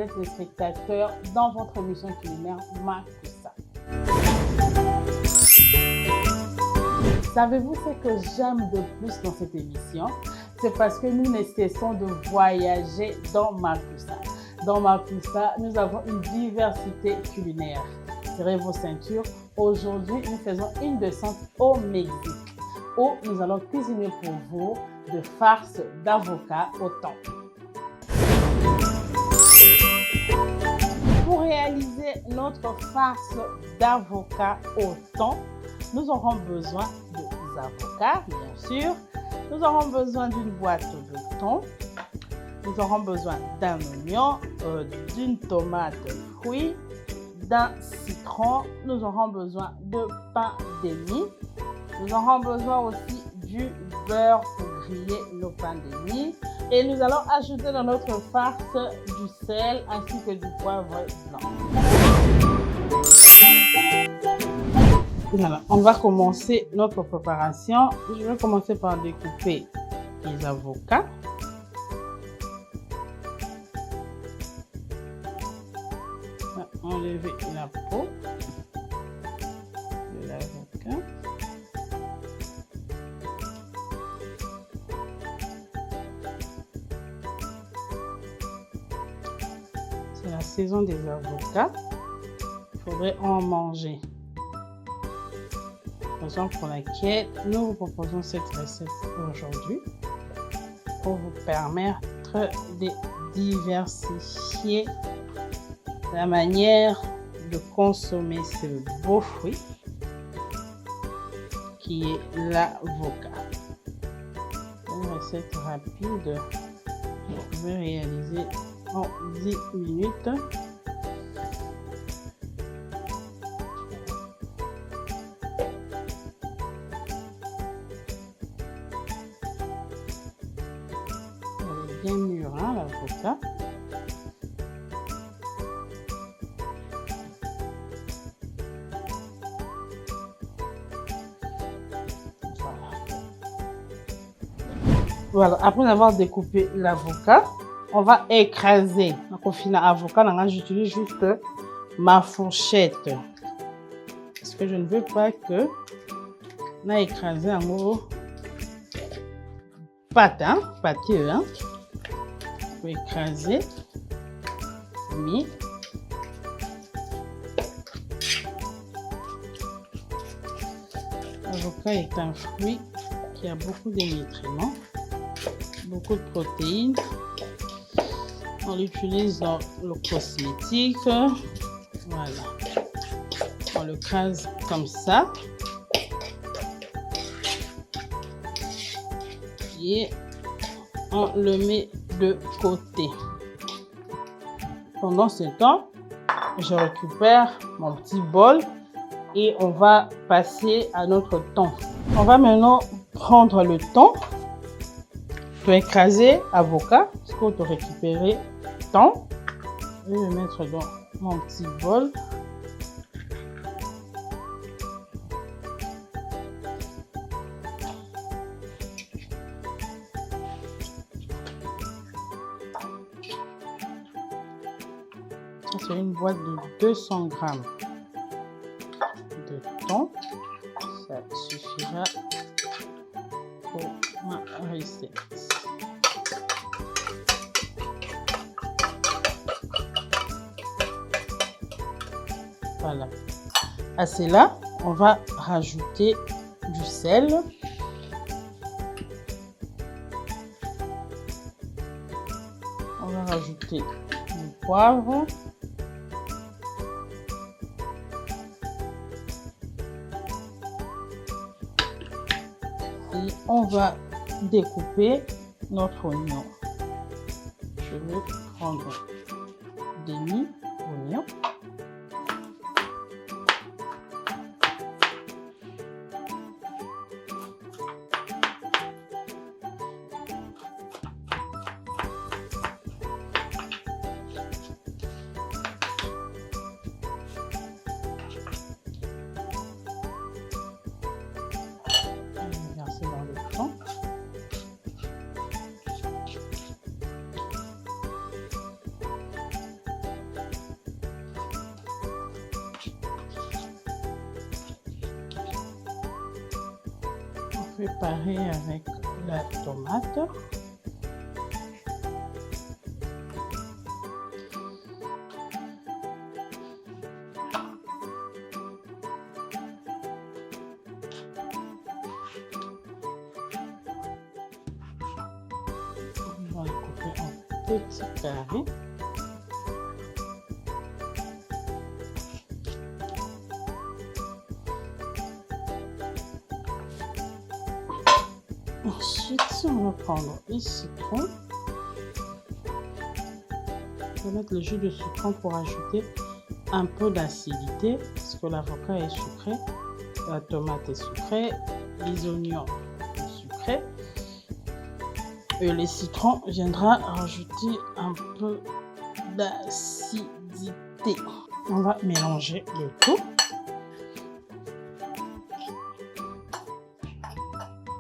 téléspectateurs dans votre émission culinaire Makusa. Savez-vous ce que j'aime de plus dans cette émission? C'est parce que nous ne cessons de voyager dans Makusa. Dans Makusa, nous avons une diversité culinaire. Serrez vos ceintures. Aujourd'hui, nous faisons une descente au Mexique où nous allons cuisiner pour vous de farce d'avocat au thon. Pour réaliser notre farce d'avocat au thon, nous aurons besoin d'avocats, bien sûr. Nous aurons besoin d'une boîte de thon. Nous aurons besoin d'un oignon, d'une tomate fruit, d'un citron. Nous aurons besoin de pain de mie. Nous aurons besoin aussi du beurre pour griller le pain de mie. Et nous allons ajouter dans notre farce du sel ainsi que du poivre blanc. Voilà, on va commencer notre préparation. Je vais commencer par découper les avocats. On va enlever la peau de l'avocat. C'est la saison des avocats. Il faudrait en manger. Raison pour laquelle nous vous proposons cette recette aujourd'hui pour vous permettre de diversifier la manière de consommer ce beau fruit qui est l'avocat. Une recette rapide que vous pouvez réaliser en 10 minutes. Bien mûr, hein, l'avocat. Voilà, après avoir découpé l'avocat, on va écraser. Donc, au final, avocat, j'utilise juste ma fourchette. Parce que je ne veux pas que on a écrasé en gros pâte, hein, pâteux, hein. Pour écraser, mais l'avocat est un fruit qui a beaucoup de nutriments, beaucoup de protéines. On l'utilise dans le cosmétique. Voilà. On le crase comme ça. Et on le met de côté. Pendant ce temps, je récupère mon petit bol et on va passer à notre thon. On va maintenant prendre le thon pour écraser avocat, ce qu'on peut récupérer thon. Je vais le mettre dans mon petit bol. C'est une boîte de 200 grammes de thon. Ça suffira pour ma recette. Voilà. À cela, on va rajouter du sel. On va rajouter du poivre. Et on va découper notre oignon. Je vais prendre des mi-oignons. préparer avec la tomate. On va couper en petits carrés. Ensuite, on va prendre le citron. On va mettre le jus de citron pour ajouter un peu d'acidité, parce que l'avocat est sucré, la tomate est sucrée, les oignons sont sucrés. Et le citron viendra rajouter un peu d'acidité. On va mélanger le tout.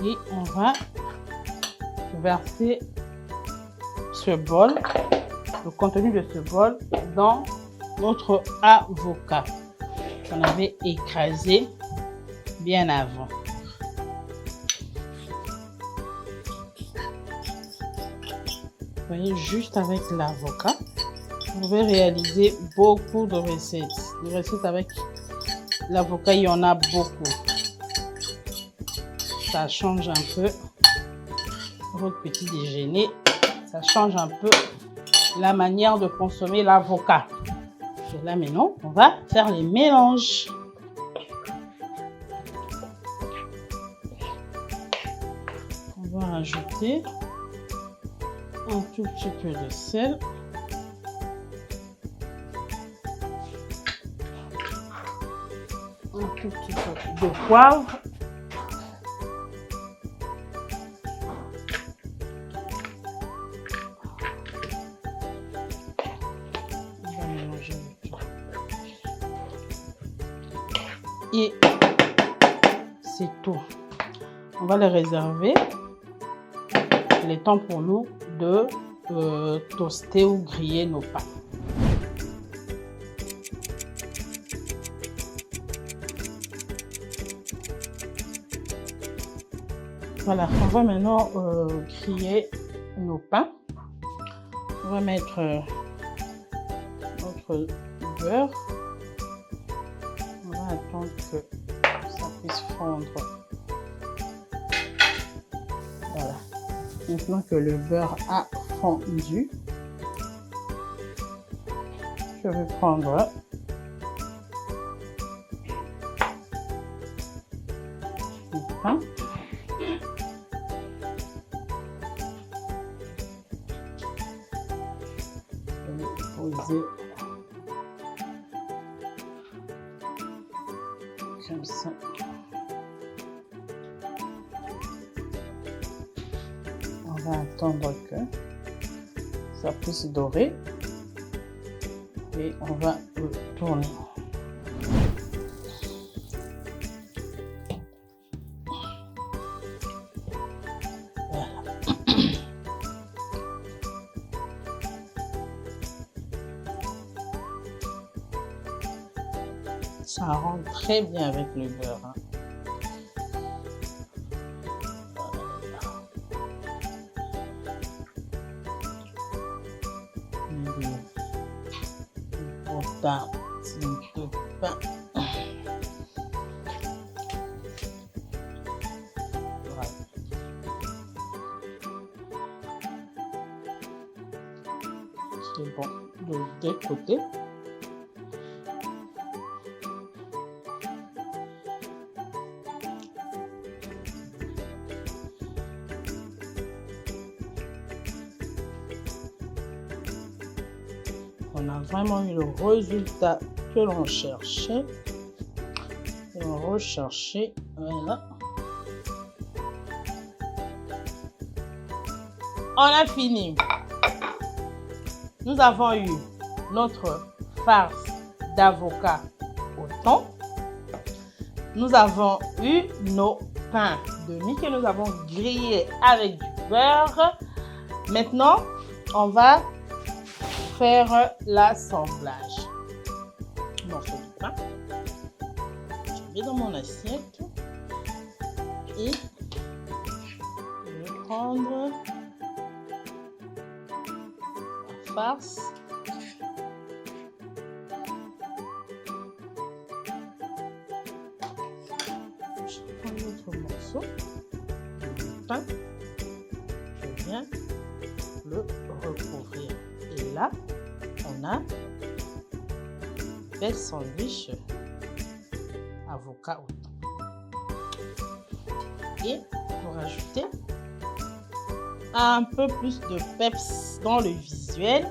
Et on va verser ce bol, le contenu de ce bol, dans notre avocat qu'on avait écrasé bien avant. Vous voyez, juste avec l'avocat, vous pouvez réaliser beaucoup de recettes. Des recettes avec l'avocat, il y en a beaucoup. Ça change un peu votre petit déjeuner. Ça change un peu la manière de consommer l'avocat. Et là maintenant, on va faire les mélanges. On va rajouter un tout petit peu de sel. Un tout petit peu de poivre. Et c'est tout. On va les réserver le temps pour nous de toaster ou griller nos pains. Voilà, on va maintenant griller nos pains. On va mettre notre beurre. On va attendre que ça puisse fondre. Voilà. Maintenant que le beurre a fondu, je vais prendre le pain. Je vais poser comme ça. On va attendre que ça puisse dorer et on va le tourner. Voilà. Ça rend très bien avec le beurre. Hein. De pain. Voilà. C'est bon de deux côtés. On a vraiment eu le résultat que l'on cherchait. Et on recherchait, voilà. On a fini. Nous avons eu notre farce d'avocat au thon. Nous avons eu nos pains de mie que nous avons grillés avec du beurre. Maintenant, on va faire l'assemblage. Morceau de pain. Je mets dans mon assiette et farce. Je prends notre morceau de pain. Je viens le recouvrir. Et là, on a un bel sandwich avocat au thon. Et pour rajouter un peu plus de peps dans le visuel,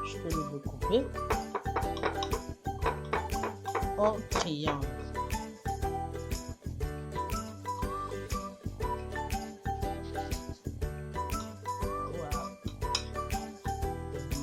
je peux le découper en triangle.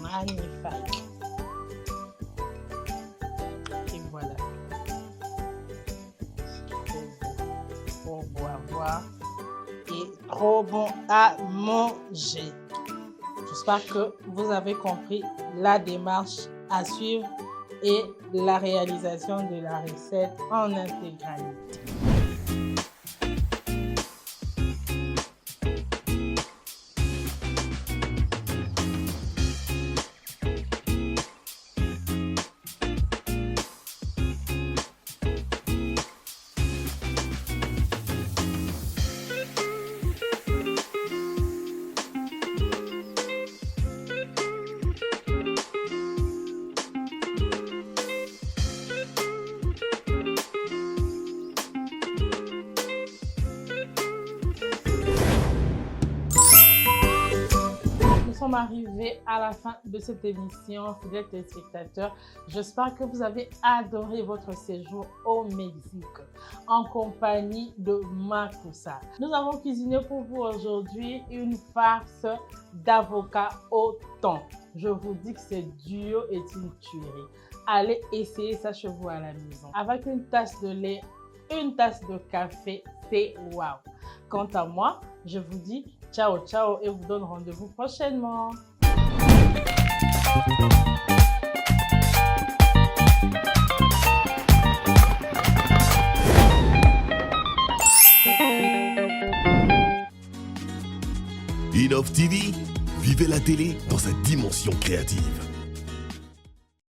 Magnifique. Et voilà. Trop beau à voir et trop bon à manger. J'espère que vous avez compris la démarche à suivre et la réalisation de la recette en intégralité. Nous sommes arrivés à la fin de cette émission, fidèles téléspectateurs. J'espère que vous avez adoré votre séjour au Mexique en compagnie de Makusa. Nous avons cuisiné pour vous aujourd'hui une farce d'avocat au thon. Je vous dis que ce duo est une tuerie. Allez essayer ça chez vous à la maison. Avec une tasse de lait, une tasse de café, c'est waouh. Quant à moi, je vous dis ciao ciao et vous donne rendez-vous prochainement. Innov TV, vivez la télé dans sa dimension créative.